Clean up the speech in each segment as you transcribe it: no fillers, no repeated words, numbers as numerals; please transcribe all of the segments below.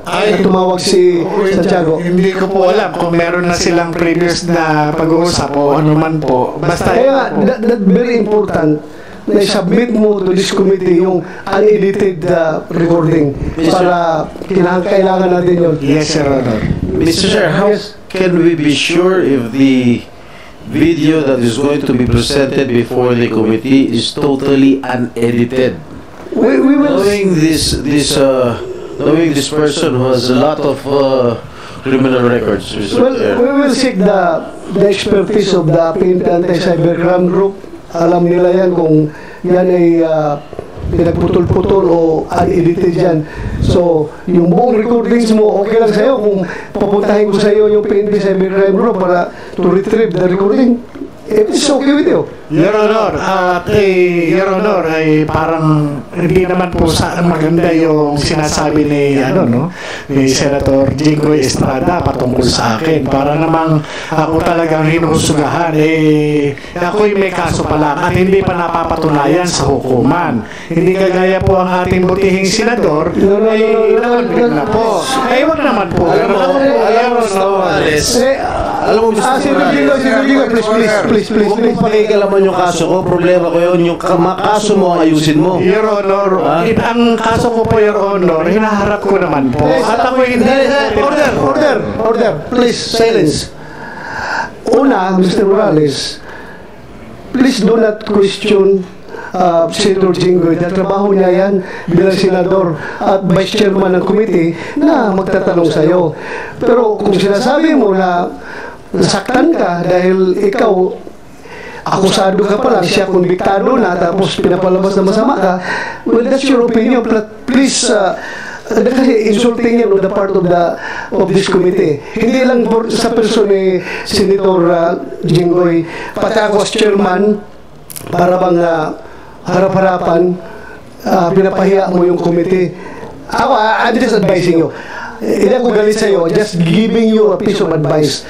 Ay, tumawag si Santiago. Hindi ko po alam kung meron na silang previous na pag-uusap o ano man po. Basta Kaya that very important na i-submit mo to this committee yung unedited recording para kailangan natin yun. Yes, Your Honor. Mr. Chair, how can we be sure if the video that is going to be presented before the committee is totally unedited? We will Knowing this person who has a lot of criminal records, Mr. Well, Chair. we will seek the expertise of the PNP Anti-Cybercrime Group. Alam nila yan kung yan ay pinagputol-putol o unedited yan. So, yung buong recordings mo, okay lang sa'yo kung papuntahin ko sa'yo yung PNP Cybercrime Group para to retrieve the recording. It's okay with you. Your Honor, Your Honor, ay parang hindi naman po maganda yung sinasabi ni ni Senator Jinggoy Estrada patungkol sa akin. Para namang ako talagang hinuhusugahan. Ako'y may kaso pa lang at hindi pa napapatunayan sa hukuman. Hindi kagaya po ang ating butihing senador. Na po. Ay, wag naman po. Alam mo, Mr. Please. Huwag mong pakikalaman yung kaso ko. Problema ko yun. Yung kaso mo, ayusin mo. Your Honor, ang kaso ko po, Your Honor, hinaharap ko naman po. At ako hindi... Order. Please, silence. Una, Mr. Morales, please do not question Senator Jinggoy. Dahil trabaho niya yan bilang senador at vice chairman ng committee na magtatanong sa'yo. Pero kung sinasabi mo na nasaktan ka dahil ikaw akusado ka pa lang, siya konbiktado na tapos pinapalabas na masama ka, well, that's your opinion. Please, kasi insulting yan on the part of this committee. Hindi lang sa person ni Senator Jinggoy, pati ako as chairman, para bang harap-harapan, pinapahiya mo yung committee. Ako, I'm just advising you. Hindi ako galit sa'yo, just giving you a piece of advice.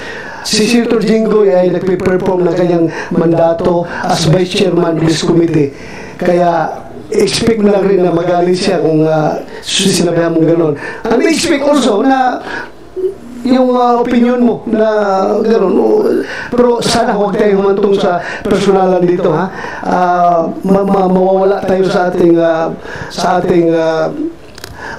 Si Senator Jinggoy ay nagpe-perform ng kanyang mandato as vice chairman of this committee. Kaya expect mo lang rin na magalit siya kung sinabihan mong gano'n. And expect also na yung opinion mo na gano'n. Pero sana huwag tayo humantong sa personalan dito, ha? Mawawala tayo sa ating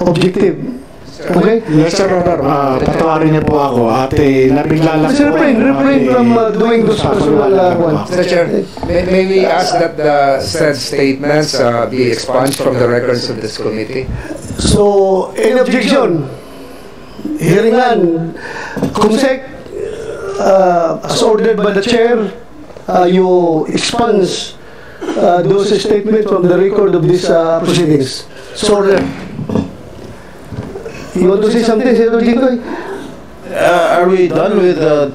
objective. Okay? Yes, Sir Honor. Patawarin niyo po ako at nabigla lang po. Refrain from doing those personal ones. Mr. Chair, may we ask that the said statements be expunged from the records of this committee? So, in objection, hearingan, Kumsek, as ordered by the chair, you expunge those statements from the record of these proceedings. So, you want to say something, Senator Jinggoy? Are we done with the